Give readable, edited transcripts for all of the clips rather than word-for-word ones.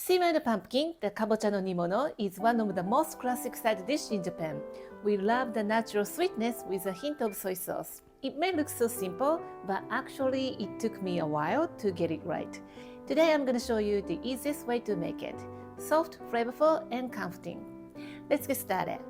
Simmered pumpkin, the Kabocha no Nimono, is one of the most classic side dishes in Japan. We love the natural sweetness with a hint of soy sauce. It may look so simple, but actually it took me a while to get it right. Today I'm going to show you the easiest way to make it. Soft, flavorful, and comforting. Let's get started.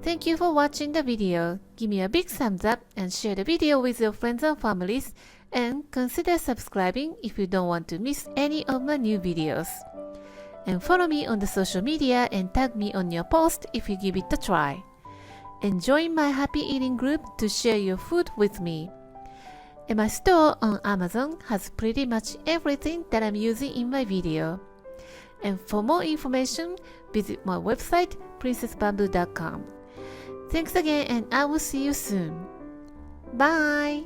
Thank you for watching the video. Give me a big thumbs up and share the video with your friends and families, and consider subscribing if you don't want to miss any of my new videos. And follow me on the social media and tag me on your post if you give it a try. And join my happy eating group to share your food with me. And my store on Amazon has pretty much everything that I'm using in my video. And for more information, visit my website princessbamboo.com. Thanks again, and I will see you soon. Bye!